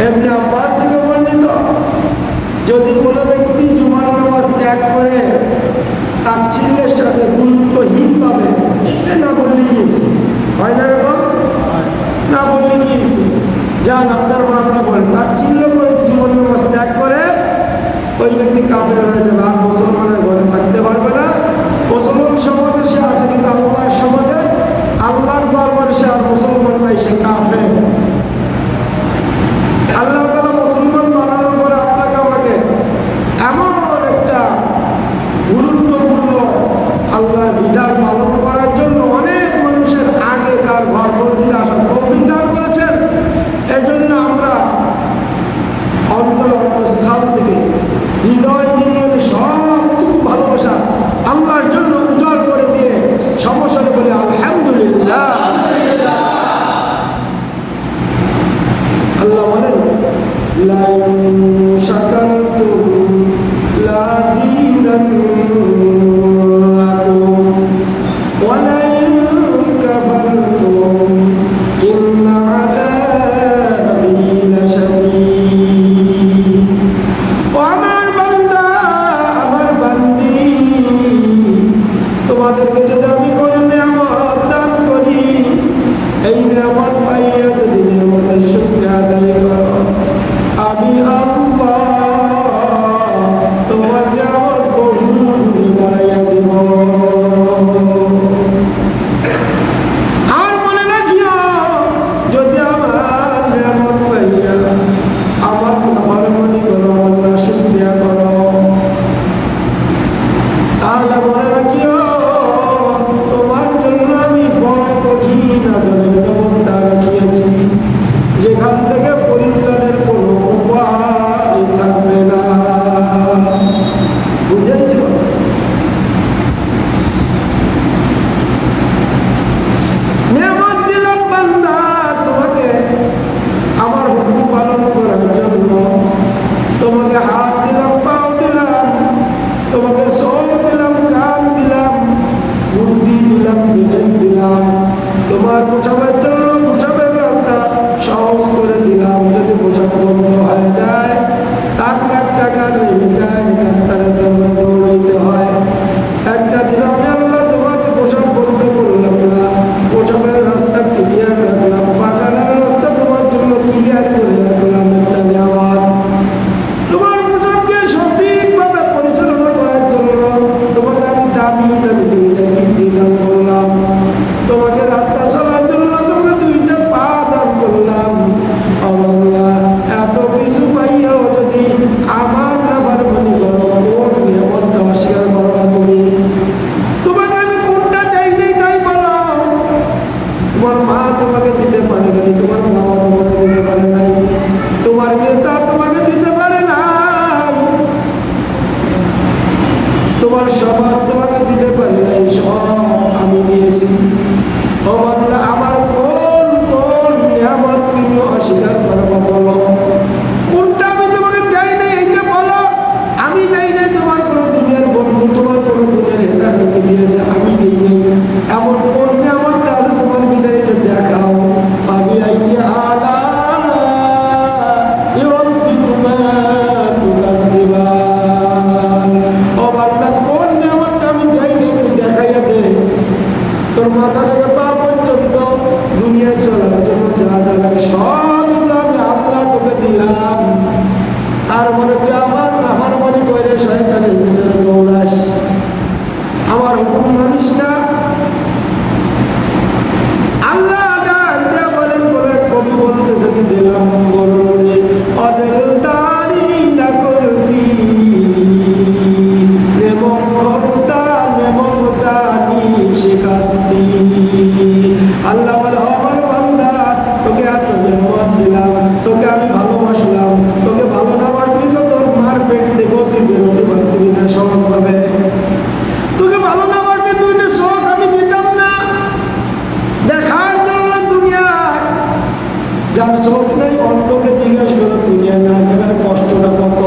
ইবনে আব্বাস থেকে বর্ণিত, যদি কোনো ব্যক্তি জুমার নামাজ ত্যাগ করে তাচ্ছিল্যের সাথে গুরুত্বহীনভাবে না বললে গিয়েছে, হয় না এরকম? না বললে গিয়েছে, যান আপনার আপনি বলেন, তাচ্ছিল্য করে জুমার নামাজ ত্যাগ করে ওই ব্যক্তি কাফের হয়ে যাবে, আর মুসলমানের ঘরে থাকতে পারবে না। মুসলমান সমাজে সে আছে, কিন্তু আল্লাহর সমাজে, আল্লাহর দরবারে সে আর মুসলমান নাই, সে কাফের। আল্লাহ তাআলা মুসলমান বানানোর পরে আপনাকে আমাকে এমন একটা গুরুত্বপূর্ণ আল্লাহর বিধান পালন করার জন্য অনেক মানুষের আগে তার ঘর মসজিদে আসার তৌফিক দান করেছেন। এজন্য আমরা অন্তরস্থল থেকে হৃদয় নির্মলে সবটুকু ভালোবাসা আল্লাহর জন্য উজাড় করে দিয়ে সমস্যা বলে আলহামদুলিল্লাহ। আল্লাহ বলেন লাইন শাকারতুম লাযিদান্নাকুম ওয়া লাইন কাফারতুম ইন্না আযাবি লাশাদীদ। আমার বান্দা, আমার বান্দি, তোমাদেরকে যদি আমি কোনো নিয়ামত দান করি, এই নিয়ামত পাইয়া যদি নিয়ামতের শুকরিয়া আদায় করো, আমি আল্লাহ তোমার নিয়ামত বহুগুণে বাড়াইয়া দিব। আর মনে রাখিও, যদি আমার নিয়ামত পাইয়া আমার নাফরমানি করো, আল্লাহ শুকরিয়া করো, তাহলে মনে রাখিও তোমার জন্য আমি বড় কঠিন আযাবের ব্যবস্থা রাখিয়াছি, যেখান থেকে পরিত্রাণের কোনো উপায় থাকবে না। বুঝেছ? নিয়ামত দিলাম বান্দা তোমাকে আমার হুকুম পালন করার জন্য, তোমাকে হাত দিলাম, পাও দিলাম, তোমাকে চোখ দিলাম, কান দিলাম, বুদ্ধি দিলাম, বিবেক দিলাম, তোমার পোষাবের জন্য পোষাবের রাস্তা সহজ করে দিলাম। যদি পোশাক বন্ধ হয়ে যায়, টাকা টাকা নেমে যায়, ডাক্তারের জন্য দৌড়াইতে হয়। একটা দিন আমি আল্লাহ তোমাকে পোশাক বন্ধ করলাম না, পোশাকের রাস্তা ক্লিয়ার রাখলাম, বাগানের রাস্তা তোমার জন্য ক্লিয়ার করে রাখলাম। একটা নিয়ামত তোমার পোশাককে সঠিকভাবে পরিচালনা করার জন্য তোমাকে আমি দামি দামি দুইটা কিডনি দান করলাম, তোমাকে রাস্তা চলার জন্য তোমাকে দুইটা পা দান করলাম। আল্লাহ এত কিছু পাইয়াও যদি আমার নাফরমানি করো, কোন নিয়ামতটা অস্বীকার করো না তুমি? তোমাকে আমি কোনটা দেই নাই তাই বলো। তোমার মা তোমাকে দিতে পারে নাই, তোমার বাবা তোমাকে দিতে পারে নাই, তোমার নেতা তোমাকে দিতে পারে নাই, তোমার সমাজ তোমাকে দিতে পারে নাই, সব আমি দিয়েছি। ও বান্দা, আমার কোন কোন নিয়ামত তুমি অস্বীকার করবো বলো? কোনটা আমি তোমাকে দেই নাই এইটা বলো। আমি দেই নাই তোমার কোনো দুনিয়ার বন্ধু, তোমার কোনো দুনিয়ার নেতা তোমাকে দিয়েছে, আমি দেই নাই। এমন কোন নিয়ামতটা আছে তোমার ভিতরে, এটা দেখাও। আমি আইনি আলা ইউরাব্বিকুমা তুকাদ্দিবান। ও বান্দা, কোন নিয়ামতটা আমি দেই নাই দেখাইয়া দে। তোর মাথা থেকে পা পর্যন্ত দুনিয়া চলার জন্য যা যা লাগে সব তো আমি আল্লাহ তোকে দিলাম। আর মনে তুই আমার মনে করে শয়তানের পিছনে দৌড়াস, আমার হুকুম মানিস না। আল্লাহ বলেন, বলে কবি বলতেছে কি দিলাম করবে অদেল দারি না করবি নেমক্ষতা নেমকতানি শিখাস্তি। আল্লাহ বলে, আমার বান্দা তোকে এত নিয়ামত দিলাম, তোকে আমি ভালোবাসলাম, তোকে ভালো না বাসলি তো তোর মার পেট থেকে তুই বেরোতে পারবি না সহজভাবে। তোকে ভালো না বাসলি দুইটা শখ আমি দিতাম না দেখার জন্য দুনিয়ায়। যার শখ নেই অন্তকে জিজ্ঞাসা করো দুনিয়ায় না দেখার কষ্টটা কত।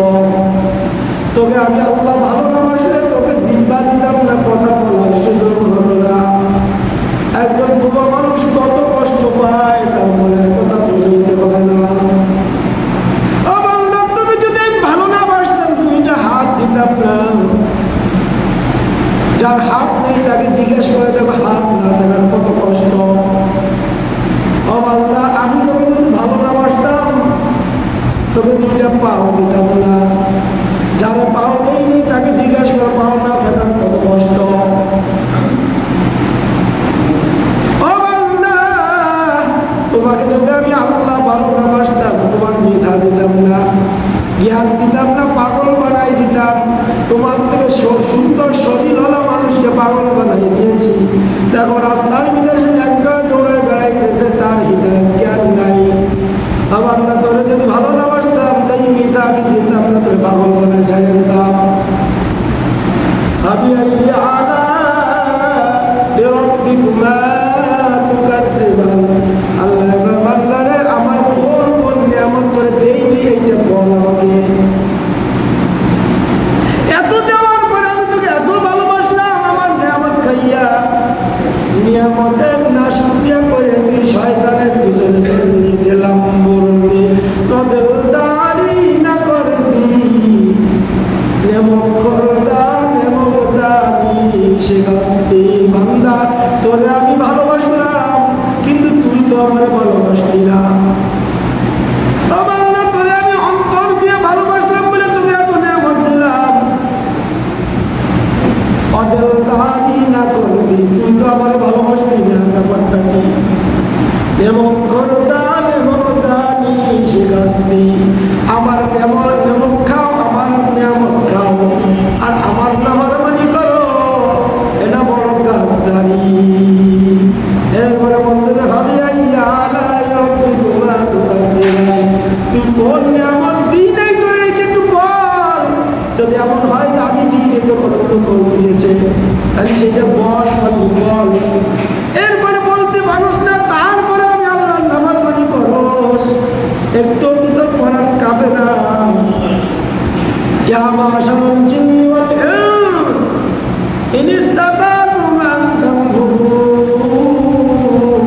তোকে আমি আল্লাহ ভালো না বাসলে তোকে জিব্বা দিতাম না, কথা বলার সুযোগ হতো না। একজন বুড়ো মানুষ কত কষ্ট পায় তার মনের কথা বুঝাইতে পারে না। তুই কোন নিয়ামত দিই নাই তোর এইটা একটু বল। যদি এমন হয় যে আমি দিই তোর অনুকূল দিয়েছে, তাহলে সেটা বল বল। এরপরে বলতে পারোস না, তারপরে আমি আল্লাহর নাফরমানি করস, একটু কি তোর পরাণ কাঁপে না? ইয়া মাশারাল জিন্নি ওয়াল ইনস ইন ইসতাতাতুম আন তানফুযু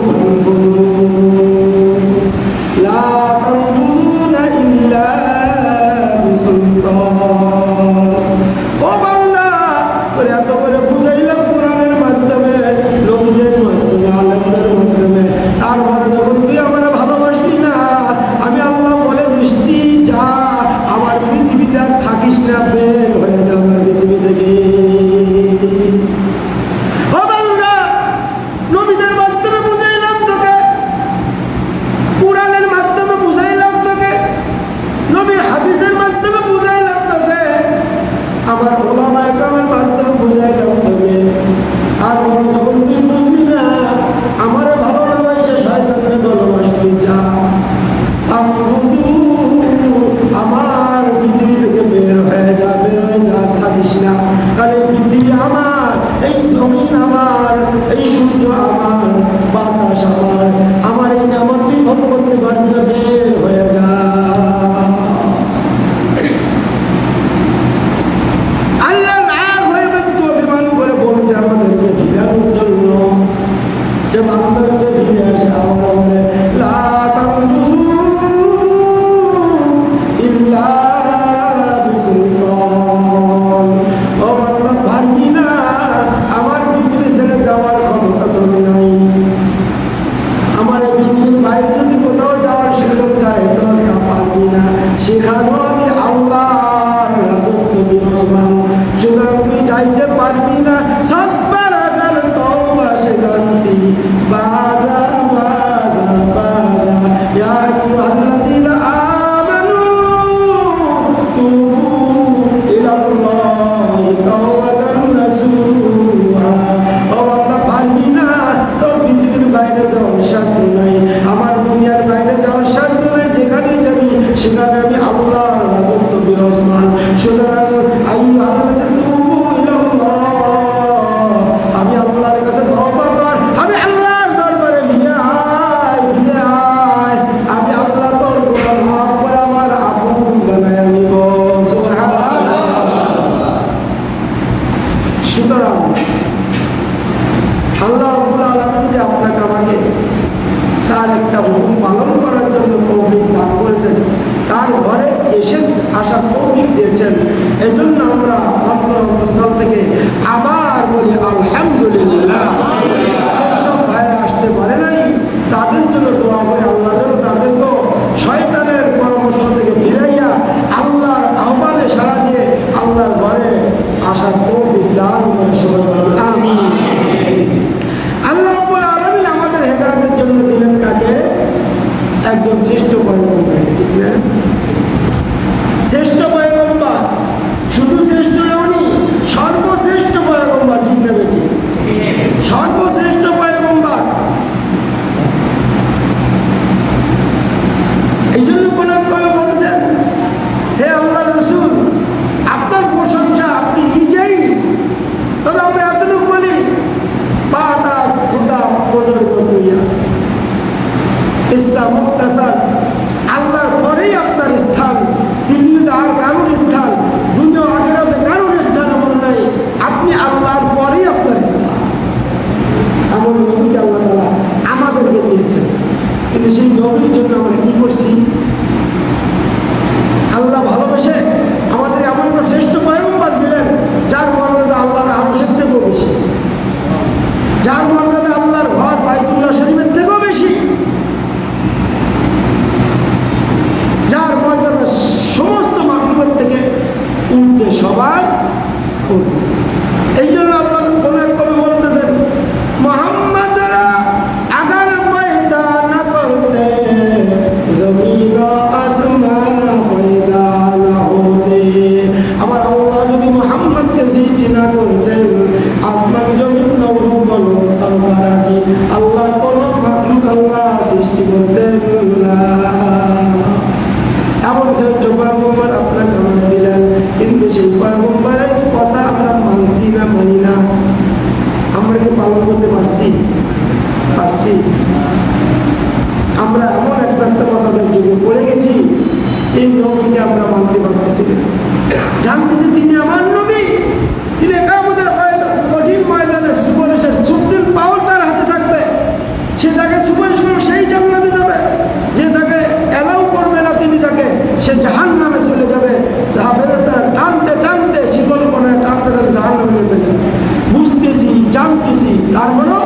ফানফুযু লা তানফুযুনা ইল্লা বিসুলতান। ও বান্দা, তোরে এত করে বুঝাইলাম কোরআনের মাধ্যমে, নবীদের মাধ্যমে, আলেমদের মাধ্যমে, তারপরে যখন তুই আমার ভালোবাসলি না, আমি আল্লাহ বলে দিচ্ছি যা আমার পৃথিবীতে আর থাকিস না, বের হয়ে যা আমার পৃথিবী থেকে। ও বান্দা, নবীদের মাধ্যমে বুঝাইলাম তোকে, কোরআনের মাধ্যমে বুঝাইলাম তোকে, নবীর হাদিসের মাধ্যমে বুঝাইলাম তোকে, আমার ওলামা একরামের মাধ্যমে বুঝাইলাম তোকে। আর যখন তুই বুঝলি না, আমার ভালো না বাসে শয়তানের ভালোবাসলি, যা আমার পৃথিবী থেকে বের হয়ে যা, বের হয়ে যা, থাকিস না। কারণ এই পৃথিবী আমার, এই জমিন আমার, এই সূর্য আমার, বাতাস আমার এই নামত তুই ভোগ করতে পারবি না, বের হয়ে যা। আল্লাহ রাগ হয়ে একটু অভিমান করে বলছে আমাদেরকে ফিরানোর জন্য, যে বান্দাকে ফিরে আসে। আমরা বলে লা তানফুযু ইল্লা বিসুলতান। ও বান্দা, পারবি না, আমার পৃথিবী ছেড়ে যাওয়ার ক্ষমতা তোর নাই। আমার পৃথিবীর বাইরে যদি কোথাও যাওয়ার সুযোগ দেয়, তোরা পারবি না। সেখানেও আমি আল্লাহর রাজত্ব বিরাজমান, সুতরাং তুই যাইতে পারবি না। সব্বার আগার তওবা শিকাস্তি বাজা বাজা বাজা ইয়া আইয়ুহাল্লাযীনা আমানু তুবু ইলাল্লাহি তাওবাতান নাসুহা। ও বান্দা, পারবি না, তোর পৃথিবীর বাইরে যাওয়ার সাধ্য নাই, আমার দুনিয়ার বাইরে যাওয়ার সাধ্য নাই। যেখানে যাবি সেখানে আমি আল্লাহর রাজত্ব বিরাজমান। সুতরাং আইয়ুহাল্লাযীনা তুবু ইলাল্লাহ, আমি আল্লাহর কাছে তওবা কর, আমি আল্লাহর দরবারে ফিরে আয়, ফিরে আয়। আমি আল্লাহ তোর গুনাহ মাফ করে আমার আপন বানায় নিব। সুবহানাল্লাহ। সুতরাং আল্লাহ রাব্বুল আলামিন যে আপনাকে আমাকে তার একটা হুকুম পালন করার জন্য তৌফিক দান করেছেন, তার ঘরে এসে আসার তৌফিক দিয়েছেন, এজন্য আমরা অন্তরস্থল থেকে আবার বলি আলহামদুলিল্লাহ। সব ভাইরা আসতে পারে নাই, তাদের জন্য দোয়া করে আল্লাহ যেন তাদেরকেও শয়তানের পরামর্শ থেকে ফিরাইয়া আল্লাহর আহ্বানে সাড়া দিয়ে আল্লাহর ঘরে আসার তৌফিক দান করে। সবাই বলুন আমিন। আল্লাহ রাব্বুল আলামিন আমাদের হেদায়েতের জন্য দিলেন কাকে? একজন শ্রেষ্ঠ পয়গম্বর, ঠিক না? শ্রেষ্ঠ পয়গম্বর, শুধু শ্রেষ্ঠ নয়, সর্বশ্রেষ্ঠ পয়গম্বর, ঠিক না বেটি? সর্বশ্রেষ্ঠ পয়গম্বর। এই জন্য কোন কবি বলছেন, হে আল্লাহর রাসূল, আপনার প্রশংসা আপনি নিজেই। তবে আমরা এতটুকু বলি, বাতাস খুদা বুজুর্গ তুই আছে, ইসা মুক্তাসার, আল্লাহর পরেই আপনার স্থান। পৃথিবীতে আর কারোর স্থান, দুনিয়া আখিরাতে কারোর স্থান এমন নাই, আপনি আল্লাহর পরেই আপনার স্থান। এমন নবীকে আল্লাহ তাআলা আমাদেরকে দিয়েছেন, কিন্তু সেই নবীর জন্য আমরা কি করছি? আল্লাহ ভালোবেসে আমাদের এমন একটা শ্রেষ্ঠ পয়গম্বর দিলেন, যার মর্যাদা আল্লাহর আরশের থেকেও বেশি, যার মর্যাদা আল্লাহর ঘর বাইতুল্লাহ শরীফের থেকেও বেশি, যার মর্যাদা সমস্ত মাখলুকের থেকে ঊর্ধ্বে, সবার ঊর্ধ্বে। এই জন্য আল্লাহ কোন এক কবি বলতেছেন, মোহাম্মদরা আগার পয়দা না করতে জমিন আসমান পয়দা না হতে। আবার আল্লাহ যদি মোহাম্মদকে সৃষ্টি না করতেন, আসমান জমিন নৌবল তারকারাজি, আল্লাহ কোন মাখলুক আল্লাহ সৃষ্টি করতেন না। পারতেছিলেন। জানতেছে তিনি আমার নবী, তিনি কিয়ামতের কঠিন ময়দানে সুপারিশের সুপ্রিম পাওয়ার তার হাতে থাকবে। সে যাকে সুপারিশ করবে সেই জান্নাতে যাবে, যে যাকে অ্যালাউ করবে না তিনি যাকে, সে জাহান্নামে চলে যাবে। ফেরেশতারা টানতে টানতে শিকল করে টানতে টানতে জাহান্নামে নিয়ে ফেলে। বুঝতেছি, জানতেছি, তারপরেও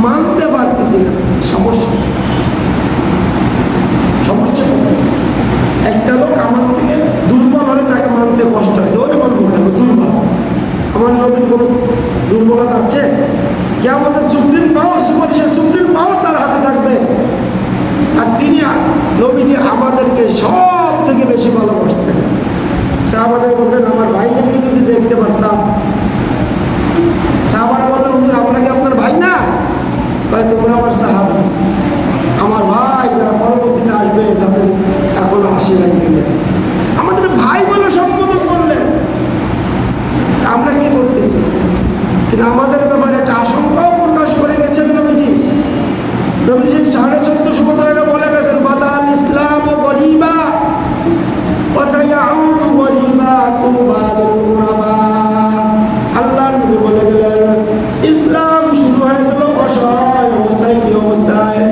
মানতে পারতেছি না। সমস্যা একটা লোক আমার থেকে দুর্বল হলে তাকে মানতে কষ্ট হয়, ওরে মানবো কেন, দুর্বল। আমার নবীর কোনো দুর্বলতা আছে? কিয়ামতের সুপ্রিম পাওয়ার, সুপারিশের সুপ্রিম পাওয়ার তার হাতে থাকবে। আর তিনি নবীজি আমাদেরকে সব থেকে বেশি ভালোবাসছেন। সাহাবাদের বলছেন আমার ভাইদেরকে যদি দেখতে পারতাম। সাহাবারা বললেন হুজুর আমরা কি আপনার ভাই না? তোমরা আমার সাহাবা, আমার ভাই যারা পরবর্তীতে আসবে তাদের এখনো হাসি লাগবে। আমাদের ভাই বলে সম্বোধন করলেন। আমরা কি করতেছি? কিন্তু আমাদের ব্যাপারে একটা আশঙ্কাও প্রকাশ করে গেছেন নবীজি। নবীজি 1450 বছর আগে বলে গেছেন বাদাল ইসলাম ও গরিবা ও সায়াউদু গরিবা তুবা লিল গুরাবা। আল্লাহ নবী বলে গেলেন ইসলাম শুরু হয়েছিল অসহায় অবস্থায়। কি অবস্থায়?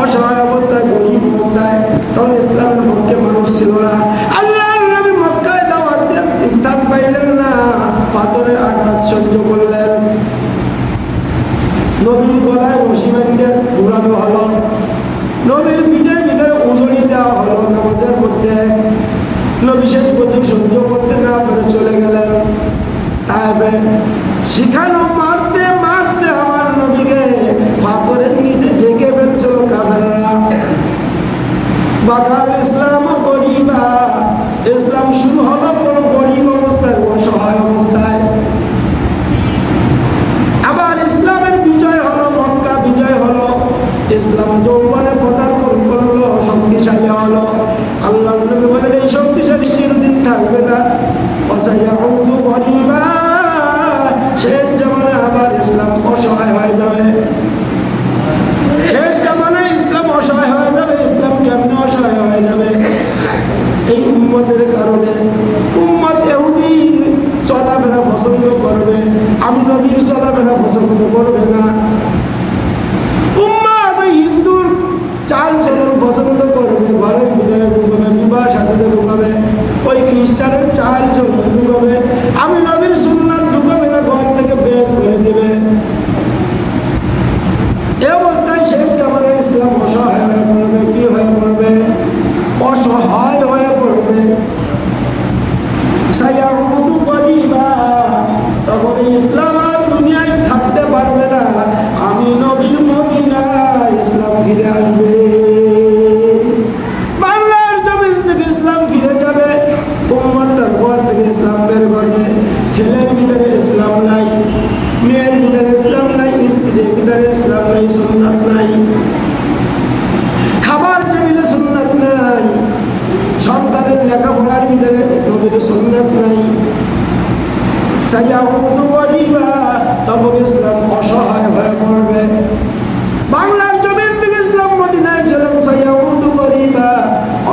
অসহায় অবস্থায়, গরিব অবস্থায়। তখন ইসলামের পক্ষে মানুষ ছিল না। আল্লাহ নবী মক্কায় দাওয়াত দেন, স্থান পাইলেন না, পাথরের আঘাত সহ্য করলেন। নবীর গলায় রশি বেঁধে ঘুরানো হলো, নবীর পিঠের ভিতরে উজড়ি দেওয়া হলো নামাজের মধ্যে। নবী শেষ পর্যন্ত সহ্য করতে না পেরে চলে গেলেন তাইবে। শিখানো মারতে মারতে আমার নবীকে পাথরের নিচে ঢেকে ফেলছিল কাফেররা। বাদাল ইসলাম ও গরিবা, ইসলাম শুরু হলো কোনো গরিব অবস্থায়, অসহায় অবস্থায়। আবার ইসলামের বিজয় হলো, মক্কা বিজয় হলো, ইসলাম যৌবনে পদার্পণ করলো, শক্তিশালী হলো। আল্লাহ নবী বলেন এই শক্তিশালী চিরদিন থাকবে না। ওয়াসায়াউদু গরিবা, শেষ জামানায় আবার ইসলাম অসহায় হয়ে যাবে। শেষ জামানায় ইসলাম অসহায় হয়ে যাবে। ইসলাম কেমনে অসহায় হয়ে যাবে? এই উম্মতের কারণে। উম্মত ইহুদির চলাফেরা পছন্দ করবে, আমি নবীর চলাফেরা পছন্দ করবে না। উম্মত ওই হিন্দুর চাল চলন পছন্দ করবে, ঘরের ভিতরে ঢুকবে, বিবাহ সাথে ঢুকাবে। ওই খ্রিস্টানের চাল চলন ঢুকাবে, আমি নবীর সুন্নাত ঢুকাবে না, ঘর থেকে বের করে দেবে। এই অবস্থায় শেখ জামানায় ইসলাম অসহায় হয়ে পড়বে। কি হয়ে পড়বে? অসহায় হয়ে পড়বে। সায়াউদু গরিবা, তখন ইসলাম আর দুনিয়ায় থাকতে পারবে না। আমি নবীর মদিনায় ইসলাম ফিরে আসবে। বাংলার জমিন থেকে ইসলাম ফিরে যাবে। উম্মতের ঘর থেকে ইসলাম বের করবে। ছেলের ভিতরে ইসলাম নাই, মেয়ের ভিতরে ইসলাম নাই, স্ত্রীর ভিতরে ইসলাম নাই, সুন্নাত নাই। খাবার টেবিলে সুন্নাত নাই, সন্তানের লেখাপড়ার ভিতরে নবীর সুন্নাত নাই। সায়াউদু গরিবা, তখন ইসলাম অসহায় হয়ে পড়বে। বাংলার জমিন থেকে ইসলাম মদিনায় চলে, সায়াউদু গরিবা,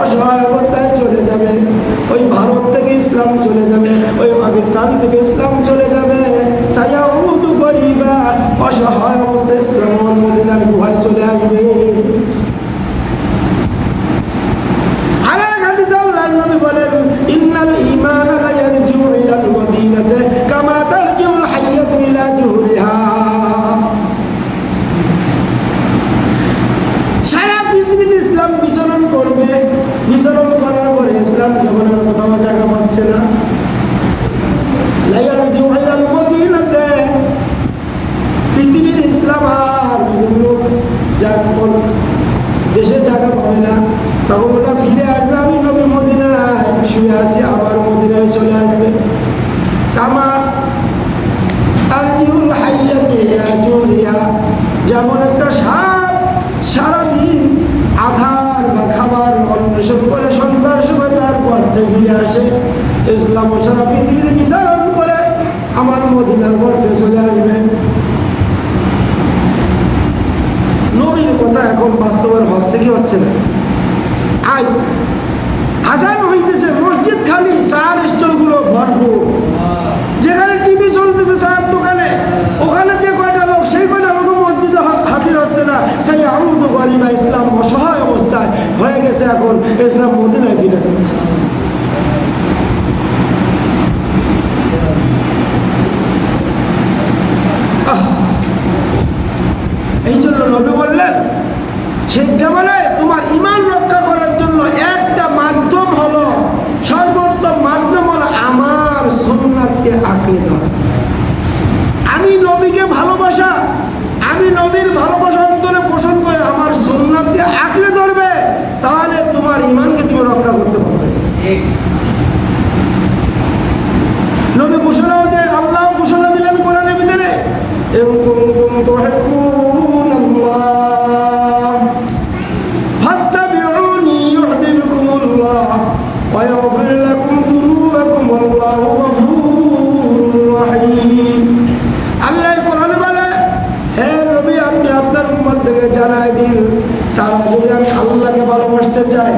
অসহায় অবস্থায় চলে যাবে। ওই ভারত থেকে ইসলাম চলে যাবে, ওই পাকিস্তান থেকে ইসলাম চলে যাবে। সায়াউদু গরিবা, অসহায় অবস্থায় ইসলাম মদিনার গুহায় চলে আসবে। নবী বলেন ইন্নাল ঈমান লা ইয়ারজিউ ইলাল মদিনাতি কামা তারজিউল হাইয়াতু ইলা জুহরিহা। সারা পৃথিবীতে ইসলাম বিচরণ করবে, বিচরণ করার পরে ইসলাম যখন আর কোথাও জায়গা পাচ্ছে না, লা ইয়ারজিউ ইলাল মদিনাতি, পৃথিবীর ইসলাম আর বিভিন্ন দেশে জায়গা পাবে না, তখন ওটা ফিরে আসবে। আমি নবী মদিনায় শুয়ে আছি, আবার মদিনায় চলে আসবে। কামা তারজিউল হাইয়াতু ইলা জুহরিহা, যেমন একটা সাপ সারাদিন আধার বা খাবার অন্বেষণ করে সন্ধ্যার সময় তার গর্তে ফিরে আসে, ইসলাম সারা পৃথিবীতে বিচরণ করে আমার মদিনার গর্তে চলে আসবে। নবীর কথা এখন বাস্তবের হচ্ছে কি হচ্ছে না? আজ আজান হইতেছে, মসজিদ খালি, পারি বা ইসলাম অসহায় অবস্থায় হয়ে গেছে, এখন ইসলাম মদিনায় ফিরে যাচ্ছে। এই জন্য নবী বললেন শেখ জামানায় তোমার ইমান রক্ষা করার জন্য একটা মাধ্যম হলো, সর্বোত্তম মাধ্যম হলো আমার সুন্নাতকে আঁকড়ে ধরা। আমি নবীকে ভালোবাসা, আমি নবীর ভালোবাসা অন্তরে পোষণ করে আমার সুন্নাতকে আঁকড়ে ধরবে, তাহলে তোমার ইমানকে তুমি রক্ষা করতে পারবে। নবী ঘোষণাও দেয়, আল্লাহ ঘোষণা দিলেন কোরআনের ভিতরে, ইন কুনতুম তুহিব্বুনাল্লাহ ফাত্তাবিউনি ইউহিব্বুকুমুল্লাহ ওয়া ইয়াগফির লাকুম যুনুবাকুম ওয়াল্লাহু গফুরুর রহিম। আল্লাহ কোরআনে বলে, হে নবী আপনি আপনার উম্মতদেরকে জানাই দিন, তারা যদি আমি আল্লাহকে ভালোবাসতে চায়,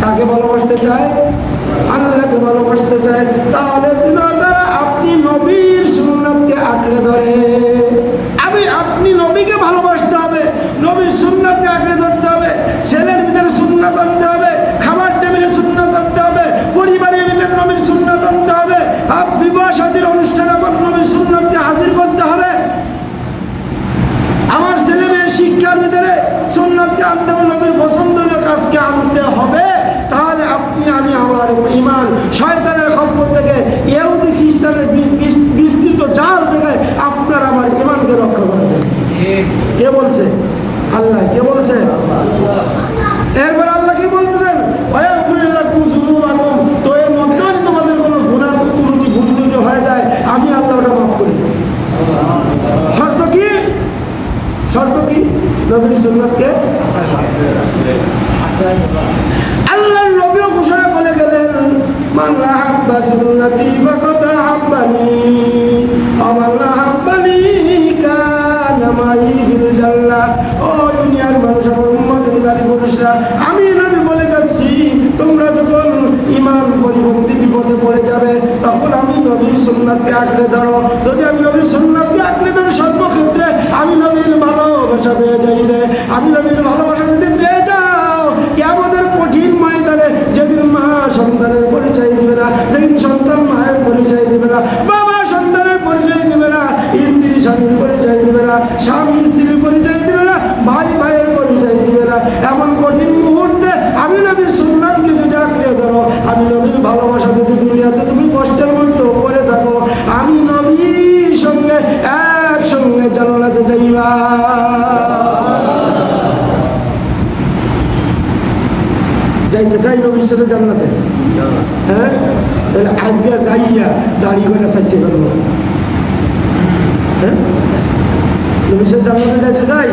তাকে ভালোবাসতে চায়, আল্লাহকে ভালোবাসতে চায়, তাহলে তারা আপনি নবীর সুন্নাতকে আঁকড়ে ধরে। আপনি নবীকে ভালোবাসতে হবে, নবীর সুন্নাতকে আঁকড়ে ধরতে হবে। ছেলের ভিতরে সুন্নাত আনতে হবে, খাবার টেবিলে সুন্নাত আনতে হবে, পরিবারের ভিতরে নবীর সুন্নাত আনতে হবে, বিবাহ শাদীর অনুষ্ঠানে আমার নবীর সুন্নাতকে হাজির করতে হবে। আমার ছেলে মেয়ের শিক্ষার ভিতরে সুন্নাতকে আনতে হবে, নবীর পছন্দনীয় কাজকে আনতে হবে। তাহলে আপনি আমি আমার ইমান শয়তানের খপ্পর থেকে, ইহুদি খ্রিস্টানের বিস্তৃত জাল থেকে আপনার আমার ইমানকে রক্ষা করা যায়। কে বলছে? আল্লাহ। কে বলছে? এরপর আল্লাহ কি বলতেছেন? তো এর মধ্যেও যদি তোমাদের কোনো গুনাহ ত্রুটি ভুল ত্রুটি হয়ে যায়, আমি আল্লাহ ওটা মাফ করি। শর্ত কি? শর্ত কি? নবীর সুন্নাতকে আল্লাহর নবীও ঘোষণা করে গেলেন, মান আহাব্বা সুন্নতি ফাকাদ আহাব্বানি ওয়া মান আহাব্বানি কানা মাই ফিল জান্নাহ। ও দুনিয়ার মানুষ, আমার উম্মতের নারী পুরুষরা, আমি নবী বলে যাচ্ছি, তোমরা যখন ঈমান পরিপন্থী বিপদে পড়ে যাবে, তখন আমি নবীর সুন্নাতকে আঁকড়ে ধরো। যদি আমি নবীর সুন্নাতকে আঁকড়ে ধরি সর্বক্ষেত্রে, আমি নবীর ভালোবাসা পেয়ে যাইবে। আমি নবীর ভালোবাসা যদি পেয়ে যাও, কিয়ামতের কঠিন ময়দানে যেদিন মা সন্তানের পরিচয় দিবে না, যেদিন সন্তান মায়ের পরিচয় দিবে না, বাবা সন্তানের পরিচয় দিবে না, স্ত্রী স্বামীর পরিচয় দিবে না, স্বামী স্ত্রীর পরিচয় দিবে না, ভাই ভাইয়ের পরিচয় দিবে না, এমন কঠিন মুহূর্তে আমি নবীর সুন্নাতকে যদি আঁকড়ে ধরো, আমি নবীর ভালোবাসা যদি দুনিয়াতে তুমি কষ্টের মধ্যে করে থাকো, আমি নবীর সঙ্গে একসঙ্গে জান্নাতে যাইবা। যাইতে চাই নবীর সাথে জান্নাতে? হ্যাঁ, তাহলে আজকে যাইয়া দাড়ি করে চাইছে করবো। হ্যাঁ, নবীর সাথে জান্নাতে যাইতে চাই,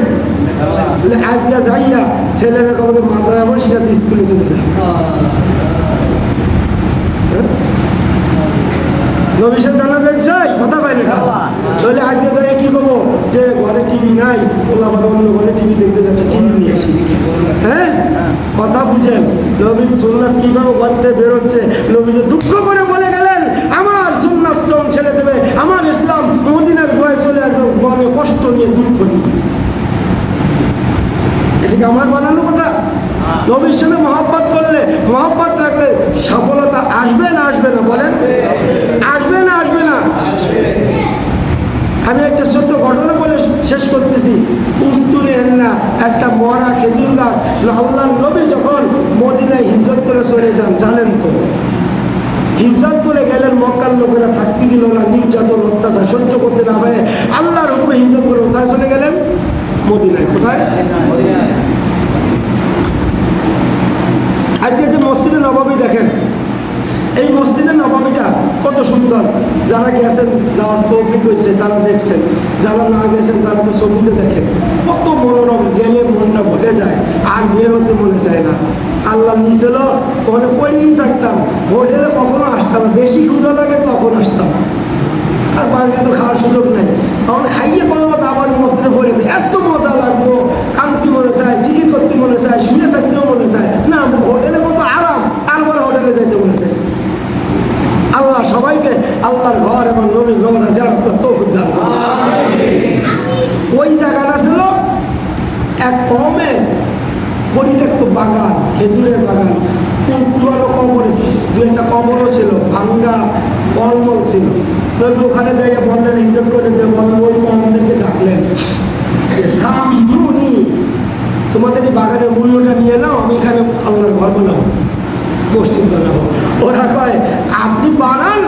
তাহলে আজকে যাইয়া ছেলেরা কবে মাথায় আবার সেটা স্কুলে চলে যায়। নবীর সাথে জান্নাতে যাইতে চাই, কথা পাই না। তাহলে আজকে যাই কি করবো, যে ঘরে টিভি নাই, ওলা আবার অন্য ঘরে টিভি দেখতে যাচ্ছে, টিভি নিয়ে আসি। হ্যাঁ, কথা বুঝেন নবীর সুন্নাত কিভাবে করতে বেরোচ্ছে। নবী যে দুঃখ করে বলে গেলেন, আমার সুন্নাত চন ছেড়ে দেবে, আমার ইসলাম মদিনার গোয়ে চলে আসবে, মনে কষ্ট নিয়ে দুঃখ নিয়ে। এটাকে আমার বানানো কথা? নবীর সাথে মহব্বত করলে, মহব্বত রাখলে সফলতা আসবে না আসবে না? বলেন, আসবে না আসবে না? আমি একটা ছোট্ট ঘটনা বলে শেষ করতেছি। উস্তুনের না একটা মরা খেজুর গাছ, আল্লাহর নবী যখন মদিনায় হিজরত করে চলে যান, জানেন তো হিজরত করে গেলেন, মক্কার লোকেরা থাকতে দিল না, নির্যাতন অত্যাচার সহ্য করতে না পারে আল্লাহর হুকুমে হিজরত করে কোথায় চলে গেলেন? মদিনায়। কোথায়? আজকে যে মসজিদে নববী দেখেন, এই মসজিদের নববীটা কত সুন্দর। যারা গেছেন, যাওয়ার তৌফিক হয়েছে তারা দেখছেন, যারা না গেছেন তারা তো ছবিতে দেখেন, কত মনোরম। গেলে মনটা ভরে যায়, আর বের হতে মনে চায় না। আল্লাহ নিয়েছিল, ওখানে পড়েই থাকতাম, হোটেলে কখনো আসতাম, বেশি ক্ষুধা লাগে তখন আসতাম, আর বাইরে তো খাওয়ার সুযোগ নেই। তখন খাইয়ে কোনো মতো আবার মসজিদে পড়ে যায়, এত মজা লাগতো, কান্তি মনে চায়, জিকির করতে মনে চায়, শুনে থাকতেও মনে চায় না। হোটেলে কত আরাম, তারপরে হোটেলে যাইতে মনে চায়। আল্লাহ সবাইকে আল্লাহর ঘর এবং নবীর রওজা জিয়ারত করার তৌফিক দান করুন। ওই জায়গাটা ছিল এক কওমে বাগান, পুরনো কবর, দু একটা কবরও ছিল, ভাঙ্গা কলমল ছিল। তো ওখানে জায়গায় বললেন, হিজত করে যে বলেন, ওই কলমদেরকে ডাকলেন যে সামনি তোমাদের এই বাগানের মূল্যটা নিয়ে নাও, আমি এখানে আল্লাহর ঘর বানাবো, মসজিদ বানাবো। ওরা কয় আপনি বানান,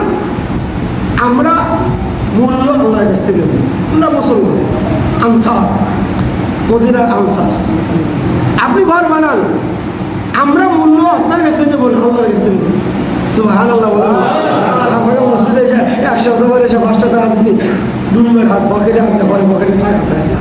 আমরা মূল্য আল্লাহর কাছ থেকে নেব। আমরা মুসলমান, আনসার, মদিনার আনসার, আপনি ঘর বানান, আমরা মূল্য আপনার কাছ থেকে নেবো না, আল্লাহর কাছ থেকে নেব। সুবহানাল্লাহ বলেন। আমাকে মসজিদে এসে 100 করে এসে 5 টাকা দিতে 2 হাত পকেটে আসতে পারে, পকেটে টাকা থাকে না।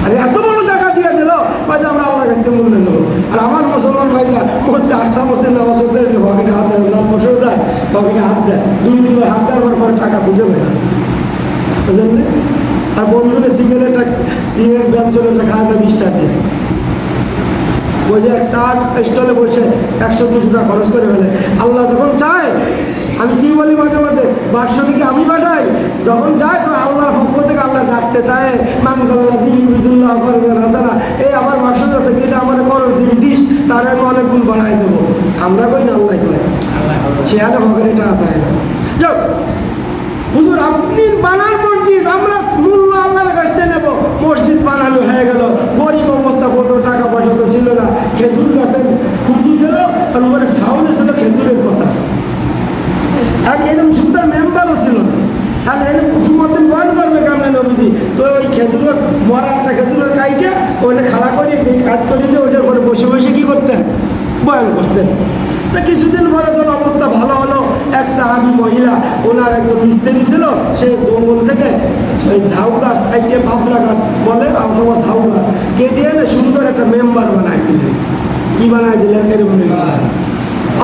আর এত বড় টাকা দিয়ে দিল, আমরা আল্লাহর কাছ থেকে মূল্য নেবো। আর আমার মুসলমান ভাইরা মসজিদ আকসা মসজিদ নামাজ পড়তে পকেটে হাত দেয়, লাল বসেও যায়, পকেটে হাত দেয়, 2 হাত দেওয়ার পরে টাকা বুঝে পায় না, বুঝলেন? আর বন্ধুরা সিগারেট ব্যঞ্জনটা খায় না 20 টাকা দিয়ে, ওই যে 60 স্টলে বসে 100-200 টাকা খরচ করে ফেলে। আল্লাহ যখন চায়, আমি কি বলি মাঝে মাঝে, বাক্স থেকে আমি পাঠাই, যখন যায় তখন আল্লাহর পক্ষ থেকে আল্লাহ ডাকতে তাই মানগল্লা দিল্লাহ খরচ আছে না, এই আমার বাক্স আছে, এটা আমার খরচ দিবি দিস, তার আমি অনেক গুণ বানাই দেবো। আমরা কই না, আল্লাহ করে, সে হাতে পকেটে টাকা থাকে না। যাক হুজুর, আপনি বানান মসজিদ, আমরা মূল্য আল্লাহর কাছ থেকে নেবো। মসজিদ বানানো হয়ে গেল, গরিব অবস্থা, কত টাকা পয়সা তো ছিল না, খেজুর গাছের খুঁটি ছিল, আর ওখানে সাউন্ডে ছিল খেজুরের কথা। আর এরকম সুন্দর মেম্বারও ছিল না। আর এরকম জুমার বয়ান করবে কেমন নবীজি, তো ওই খেজুরের মরা একটা খেজুরের কাইটা ওইটা খাড়া করে কাজ করে দিয়ে ওইটার পরে বসে বসে কী করতেন, বয়ান করতেন। তা কিছুদিন পরে তোর অবস্থা ভালো হলো, এক সাহাবী মহিলা, ওনার একজন মিস্ত্রি ছিল, সে জঙ্গল থেকে ওই ঝাউ গাছ কাইটে, ভাবলা গাছ বলে অথবা ঝাউ গাছ কেটে এনে সুন্দর একটা মেম্বার বানাই দিলেন। কি বানাই দিলেন? এরকম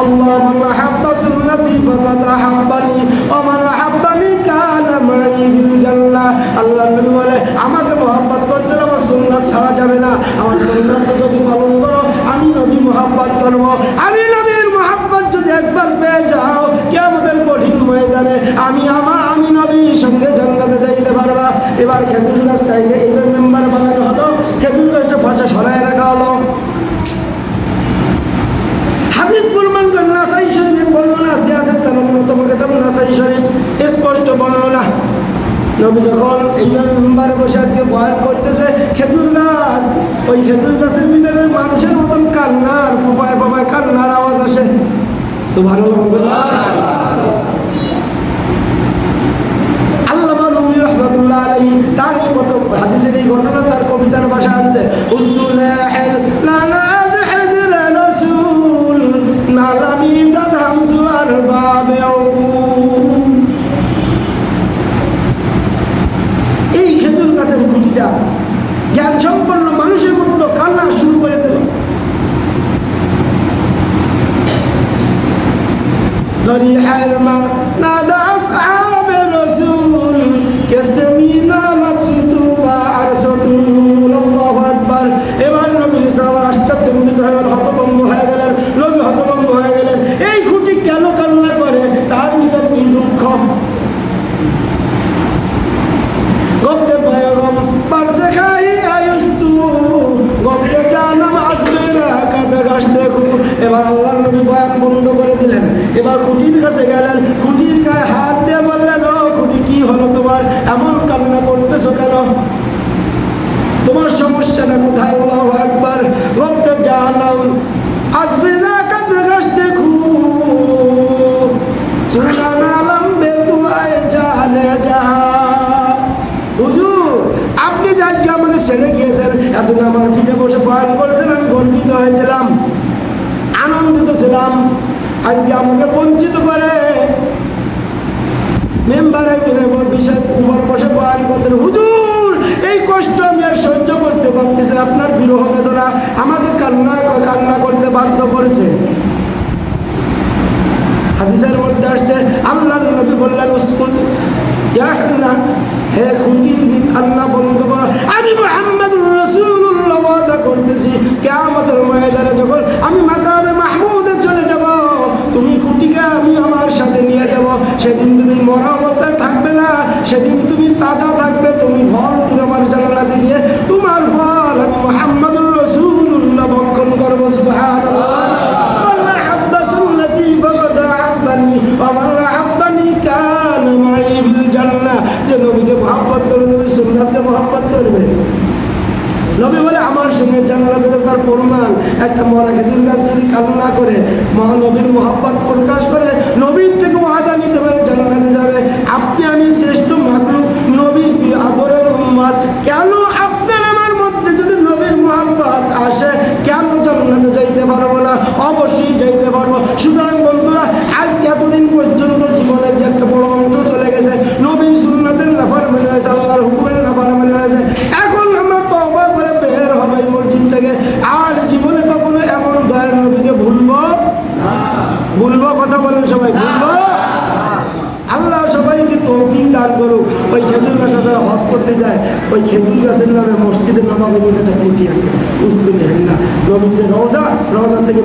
আল্লাহ মান আহাব্বা সুন্নতি ফাকাদ আহাব্বানি ওয়া মান আহাব্বানি কানা মাই ফিল জান্নাহ। আল্লাহর নবী বলে, আমাকে মহব্বত করতে হলে আমার সুন্নাত ছাড়া যাবে না, আমার সুন্নাত যদি পালন করো আমি নবী মহব্বত করব। আমি নবীর মহব্বত যদি একবার পেয়ে যাও, কিয়ামতের কঠিন ময়দানে আমি নবীর সঙ্গে জান্নাতে যাইতে পারবা। এবার খেজুর গাছটাকে এইবার মেম্বার বানানো হলো, খেজুর গাছটা পাশে সরাই রাখা হলো। হাদিস প্রমাণ করে নাসাই শরীফের বর্ণনা আছে, তোমাকে তেমন নাসাই শরীফ স্পষ্ট বর্ণনা। নবী যখন এইভাবে মেম্বারে বসে আজকে বয়ান করতেছে, খেজুর গাছ, ওই খেজুর গাছের ভিতরে মানুষের মতন কান্নার, ফোপায় ফোপায় কান্নার আওয়াজ আসে। সুবহানাল্লাহ। আল্লামা রুমি রাহমাতুল্লাহ আলাইহি তার এই কত হাদিসের এই ঘটনা তার কবিতার ভাষা আছে, উস্তুলাহিল লানা আযহাজরা রাসূল নালামি জাদহাম সুয়ার বাবেউ। এই খেজুর গাছের খুঁটিটা জ্ঞান সম্পন্ন মানুষের মতো কান্না শুরু করে দিল। দরিহাল মা নাদা আসহাব রাসূল কাসমিনা মাকসুতুবা আরসাতুল। আল্লাহু আকবার। এবার নবী সাল্লাল্লাহু আলাইহি ওয়াসাল্লাম আশ্চর্যজনিত হয়ে হতভম্ব হয়ে গেলেন। নবী হতভম্ব হয়ে গেলেন, এই খুঁটি কেন কান্না করে, তার ভিতর কি দুঃখ? গপ্তে পয়গম পারছে খাই আয়ুস্তু গপ্তে জানাম আসবে না কাঁদে গাছ দেখু। এবার আল্লাহর নবী বয়ান বন্ধ করে দিলেন। এবার খুঁটির কাছে গেলেন, খুঁটির গায়ে হাত দিয়ে বললেন, ও খুঁটি, কি হলো তোমার, এমন কান্না করতেছো কেন, তোমার সমস্যাটা কোথায়? আল্লাহু আকবার। গপ্তে জানাম আসবে না কাঁদে গাছ দেখু সুনানালাম বেতুয়ায় জানে যা। হুজুর, আপনি যে আজকে আমাকে ছেড়ে গিয়েছেন, এতদিন আমার পিঠে বসে বয়ান করেছেন, আমি গর্বিত হয়েছিলাম, আনন্দিত ছিলাম, আজকে আমাকে বঞ্চিত করে মেম্বারের উপর বসে বয়ান করতেন। হুজুর, এই কষ্ট আমি আর সহ্য করতে পারতেছি, আপনার বিরহ বেদনা আমাকে কান্না করতে বাধ্য করেছে। হাদিসের মধ্যে আসছে, আল্লাহর নবী বললেন, উসকুত ইয়া হান্না, হে খুঁটি তুমি কান্না বন্ধ করো, আমি মুহাম্মদুর রাসূলুল্লাহ ওয়াদা করতেছি কিয়ামতের ময়দানে যখন আমি মাকামে মাহমুদে চলে যাব, তুমি খুঁটিকে আমি আমার সাথে নিয়ে যাব। সেদিন তুমি মরা অবস্থায় থাকবে না, সেদিন তুমি তাজা থাকবে, তুমি ফল দিবে আমার জান্নাতে গিয়ে, তোমার ফল আমি মুহাম্মদুর রাসূলুল্লাহ ভক্ষণ করবো। সুবহানাল্লাহ। সঙ্গে জান্নাতে তার প্রমাণ। একটা মরা খেজুর গাছ যদি কান্না করে মহানবীর মোহাব্বত প্রকাশ করে নবীর থেকে ওয়াদা নিতে পারে জান্নাতে যাবে। আপনি আমি শ্রেষ্ঠ মাখলুক, নবীর আদরের উম্মত, কেন আপনার আমার মধ্যে যদি নবীর মোহাব্বত আসে কেন জান্নাতে যাইতে পারবো না? অবশ্যই যাইতে পারবো। সুতরাং বন্ধুরা, আজ এতদিন পর্যন্ত জীবনে যে একটা বড় অংশ চলে গেছে, নবীর সুন্নাতের নাফরমানি হয়েছে, আল্লাহর হুকুমের নাফরমানি হয়েছে। এখন আমরা তওবা করে বের হব এই মসজিদ থেকে। আর জীবনে কখনো এমন দয়ার নবীকে ভুলবো না। ভুলবো? কথা বলেন সবাই, ভুলবো? আল্লাহ সবাইকে তৌফিক দান করুক। ওই খেজুর গাছ যারা হজ করতে যায়, ওই খেজুর গাছের নামে মসজিদের নবাবের মধ্যে একটা কুটি আছে, উস্তুনি হেল্লা। নবীর যে রওজা থেকে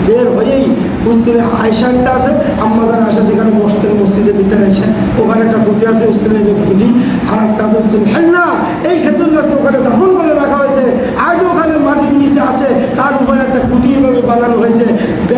বের হয়েই উস্তুনি আয়সানটা আছে, আম্মাজান আয়সা যেখানে বসতেন মসজিদের ভিতরে এসে, ওখানে একটা কুটি আছে, উস্তুনি কুটি। আর একটা আছে উস্তুনি হেল্লা। এই খেজুর গাছকে ওখানে দাফন করে রাখা হয়েছে। আজও ওখানে মাটির নিচে আছে, তার উপরে একটা কুটি এভাবে বানানো হয়েছে।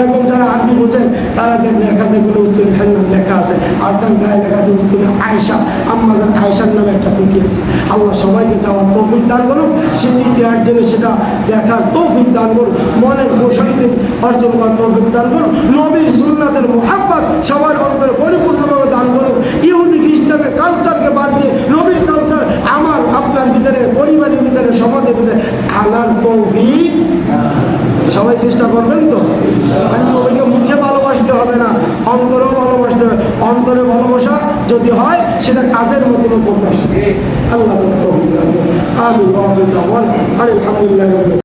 এবং যারা আরবি বোঝেন তারা লেখা দেখবেন উস্তুনি হেল্লা লেখা আছে, আর তার গায়ে লেখা আছে উস্তুনি আয়সা, আম্মাজান আয়সার নামে একটা কুটি আছে। আল্লাহ সবাইকে যাওয়ার তৌফিক দান করুন, সেই ইতিহাস জেনে সেটা দেখার তৌফিক দান করুন, মনের প্রশান্তি অর্জন করার তৌফিক দান করুন। নবীর সুন্নাতের মোহাব্বত সবার অন্তরে পরিপূর্ণভাবে দান করুন। ইহুদি খ্রিস্টানের কালচারকে বাদ দিয়ে নবীর কালচার আমার আপনার ভিতরে, পরিবারের ভিতরে, সমাজের ভিতরে আনার তৌফিক সবাই চেষ্টা করবেন তো? সবাইকে মুখে ভালোবাসতে হবে না, অন্তরেও ভালোবাসতে হবে। অন্তরে ভালোবাসা যদি হয় সেটা কাজের মাধ্যমে প্রকাশ হবে। আল্লাহ তৌফিক দান করুন। আমিন। আলহামদুলিল্লাহ।